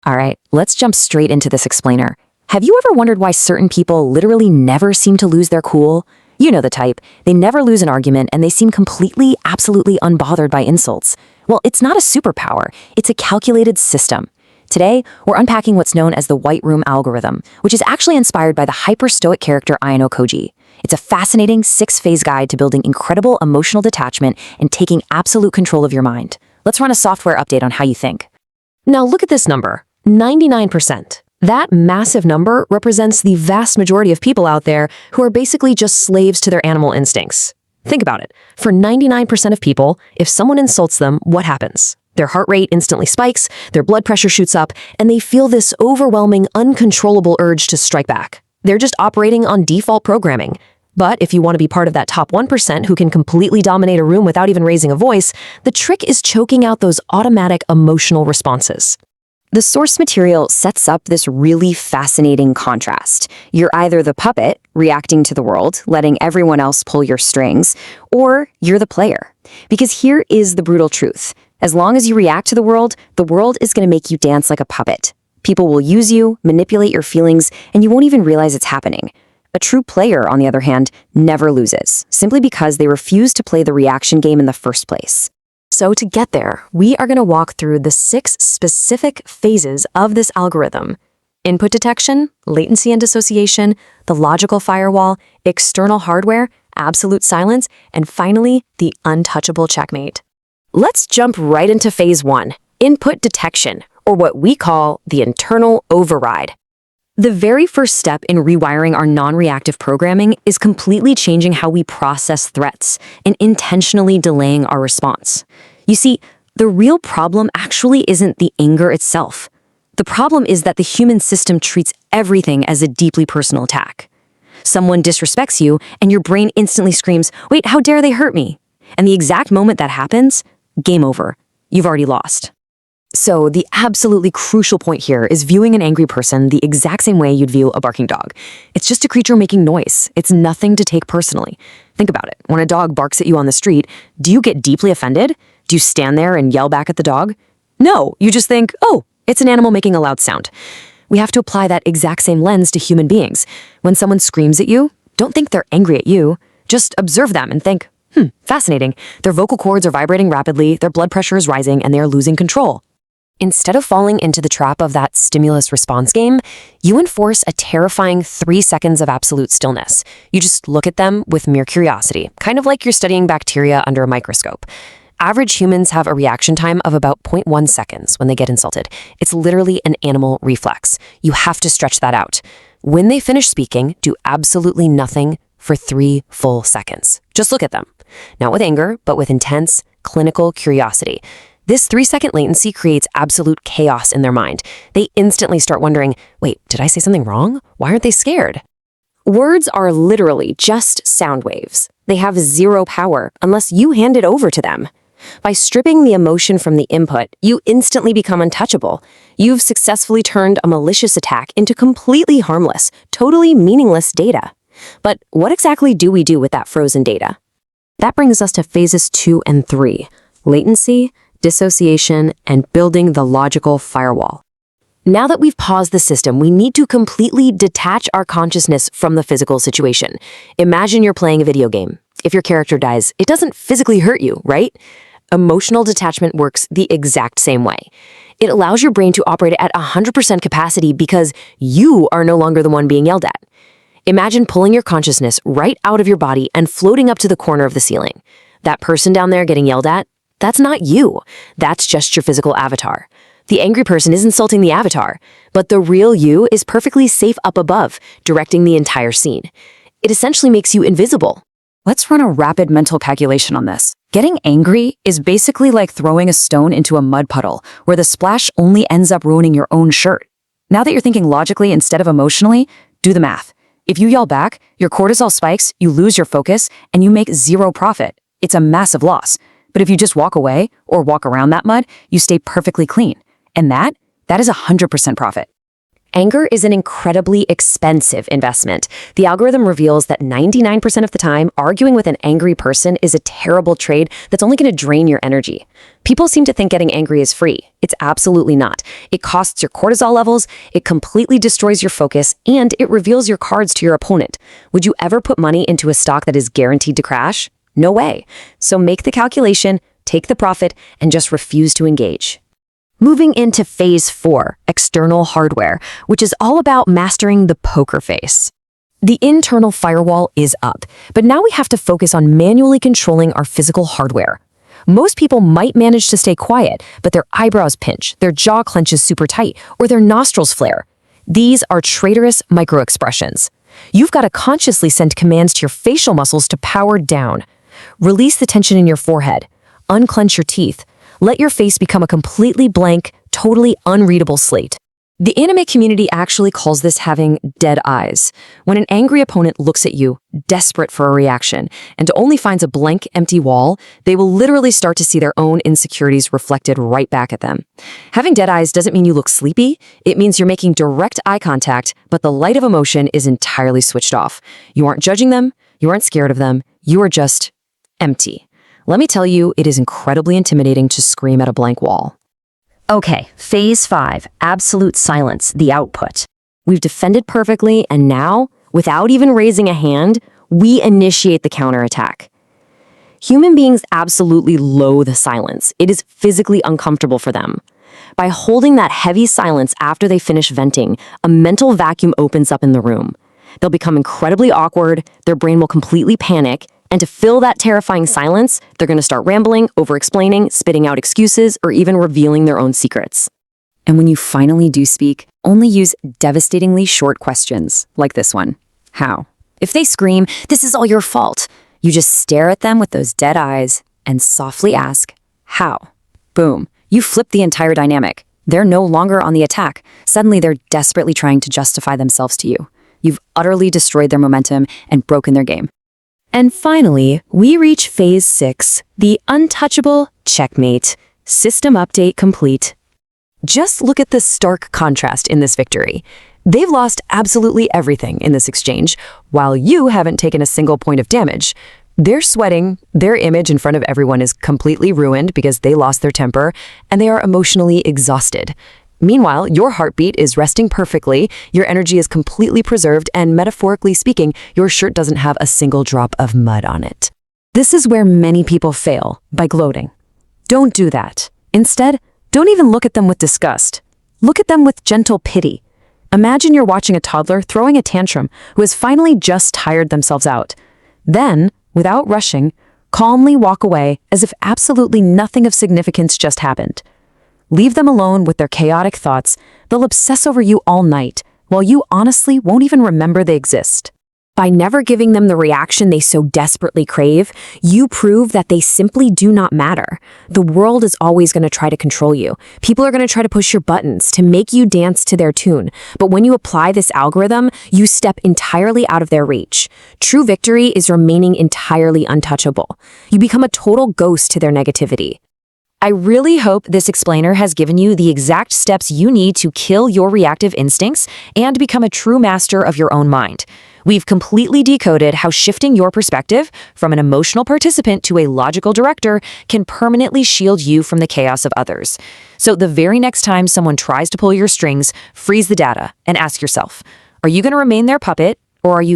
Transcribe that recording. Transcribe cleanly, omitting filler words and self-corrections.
All right, let's jump straight into this explainer. Have you ever wondered why certain people literally never seem to lose their cool? You know the type. They never lose an argument and they seem completely, absolutely unbothered by insults. Well, it's not a superpower. It's a calculated system. Today, we're unpacking what's known as the White Room algorithm, which is actually inspired by the hyper-stoic character Ayano Koji. It's a fascinating 6-phase guide to building incredible emotional detachment and taking absolute control of your mind. Let's run a software update on how you think. Now look at this number, 99%. That massive number represents the vast majority of people out there who are basically just slaves to their animal instincts. Think about it. For 99% of people, if someone insults them, what happens? Their heart rate instantly spikes, their blood pressure shoots up, and they feel this overwhelming, uncontrollable urge to strike back. They're just operating on default programming. But if you want to be part of that top 1% who can completely dominate a room without even raising a voice, the trick is choking out those automatic emotional responses. The source material sets up this really fascinating contrast. You're either the puppet, reacting to the world, letting everyone else pull your strings, or you're the player. Because here is the brutal truth. As long as you react to the world is going to make you dance like a puppet. People will use you, manipulate your feelings, and you won't even realize it's happening. A true player, on the other hand, never loses, simply because they refuse to play the reaction game in the first place. So to get there, we are going to walk through the 6 specific phases of this algorithm: input detection, latency and dissociation, the logical firewall, external hardware, absolute silence, and finally, the untouchable checkmate. Let's jump right into phase 1, input detection, or what we call the internal override. The very first step in rewiring our non-reactive programming is completely changing how we process threats and intentionally delaying our response. You see, the real problem actually isn't the anger itself. The problem is that the human system treats everything as a deeply personal attack. Someone disrespects you, and your brain instantly screams, "Wait, how dare they hurt me?" And the exact moment that happens, game over. You've already lost. So the absolutely crucial point here is viewing an angry person the exact same way you'd view a barking dog. It's just a creature making noise. It's nothing to take personally. Think about it. When a dog barks at you on the street, do you get deeply offended? Do you stand there and yell back at the dog? No, you just think, oh, it's an animal making a loud sound. We have to apply that exact same lens to human beings. When someone screams at you, don't think they're angry at you. Just observe them and think, fascinating. Their vocal cords are vibrating rapidly, their blood pressure is rising, and they are losing control. Instead of falling into the trap of that stimulus-response game, you enforce a terrifying 3 seconds of absolute stillness. You just look at them with mere curiosity, kind of like you're studying bacteria under a microscope. Average humans have a reaction time of about 0.1 seconds when they get insulted. It's literally an animal reflex. You have to stretch that out. When they finish speaking, do absolutely nothing for 3 full seconds. Just look at them. Not with anger, but with intense, clinical curiosity. This 3-second latency creates absolute chaos in their mind. They instantly start wondering, wait, did I say something wrong? Why aren't they scared? Words are literally just sound waves. They have zero power unless you hand it over to them. By stripping the emotion from the input, you instantly become untouchable. You've successfully turned a malicious attack into completely harmless, totally meaningless data. But what exactly do we do with that frozen data? That brings us to phases 2 and 3, latency, dissociation, and building the logical firewall. Now that we've paused the system, we need to completely detach our consciousness from the physical situation. Imagine you're playing a video game. If your character dies, it doesn't physically hurt you, right? Emotional detachment works the exact same way. It allows your brain to operate at 100% capacity because you are no longer the one being yelled at. Imagine pulling your consciousness right out of your body and floating up to the corner of the ceiling. That person down there getting yelled at, that's not you. That's just your physical avatar. The angry person is insulting the avatar, but the real you is perfectly safe up above, directing the entire scene. It essentially makes you invisible. Let's run a rapid mental calculation on this. Getting angry is basically like throwing a stone into a mud puddle, where the splash only ends up ruining your own shirt. Now that you're thinking logically instead of emotionally, do the math. If you yell back, your cortisol spikes, you lose your focus, and you make zero profit. It's a massive loss. But if you just walk away or walk around that mud, you stay perfectly clean. And that is 100% profit. Anger is an incredibly expensive investment. The algorithm reveals that 99% of the time, arguing with an angry person is a terrible trade that's only going to drain your energy. People seem to think getting angry is free. It's absolutely not. It costs your cortisol levels, it completely destroys your focus, and it reveals your cards to your opponent. Would you ever put money into a stock that is guaranteed to crash? No way. So make the calculation, take the profit, and just refuse to engage. Moving into phase 4, external hardware, which is all about mastering the poker face. The internal firewall is up, but now we have to focus on manually controlling our physical hardware. Most people might manage to stay quiet, but their eyebrows pinch, their jaw clenches super tight, or their nostrils flare. These are traitorous microexpressions. You've got to consciously send commands to your facial muscles to power down. Release the tension in your forehead. Unclench your teeth. Let your face become a completely blank, totally unreadable slate. The anime community actually calls this having dead eyes. When an angry opponent looks at you, desperate for a reaction, and only finds a blank, empty wall, they will literally start to see their own insecurities reflected right back at them. Having dead eyes doesn't mean you look sleepy. It means you're making direct eye contact, but the light of emotion is entirely switched off. You aren't judging them. You aren't scared of them. You are just empty. Let me tell you, it is incredibly intimidating to scream at a blank wall. Okay, phase 5, absolute silence, the output. We've defended perfectly, and now, without even raising a hand, we initiate the counterattack. Human beings absolutely loathe silence. It is physically uncomfortable for them. By holding that heavy silence after they finish venting, a mental vacuum opens up in the room. They'll become incredibly awkward, their brain will completely panic, and to fill that terrifying silence, they're going to start rambling, over-explaining, spitting out excuses, or even revealing their own secrets. And when you finally do speak, only use devastatingly short questions, like this one. How? If they scream, "This is all your fault," you just stare at them with those dead eyes and softly ask, "How?" Boom. You flip the entire dynamic. They're no longer on the attack. Suddenly, they're desperately trying to justify themselves to you. You've utterly destroyed their momentum and broken their game. And finally, we reach phase 6, the untouchable checkmate. System update complete. Just look at the stark contrast in this victory. They've lost absolutely everything in this exchange, while you haven't taken a single point of damage. They're sweating, their image in front of everyone is completely ruined because they lost their temper, and they are emotionally exhausted. Meanwhile, your heartbeat is resting perfectly, your energy is completely preserved, and metaphorically speaking, your shirt doesn't have a single drop of mud on it. This is where many people fail, by gloating. Don't do that. Instead, don't even look at them with disgust. Look at them with gentle pity. Imagine you're watching a toddler throwing a tantrum who has finally just tired themselves out. Then, without rushing, calmly walk away as if absolutely nothing of significance just happened. Leave them alone with their chaotic thoughts. They'll obsess over you all night, while you honestly won't even remember they exist. By never giving them the reaction they so desperately crave, you prove that they simply do not matter. The world is always going to try to control you. People are going to try to push your buttons to make you dance to their tune. But when you apply this algorithm, you step entirely out of their reach. True victory is remaining entirely untouchable. You become a total ghost to their negativity. I really hope this explainer has given you the exact steps you need to kill your reactive instincts and become a true master of your own mind. We've completely decoded how shifting your perspective from an emotional participant to a logical director can permanently shield you from the chaos of others. So the very next time someone tries to pull your strings, freeze the data and ask yourself, are you going to remain their puppet, or are you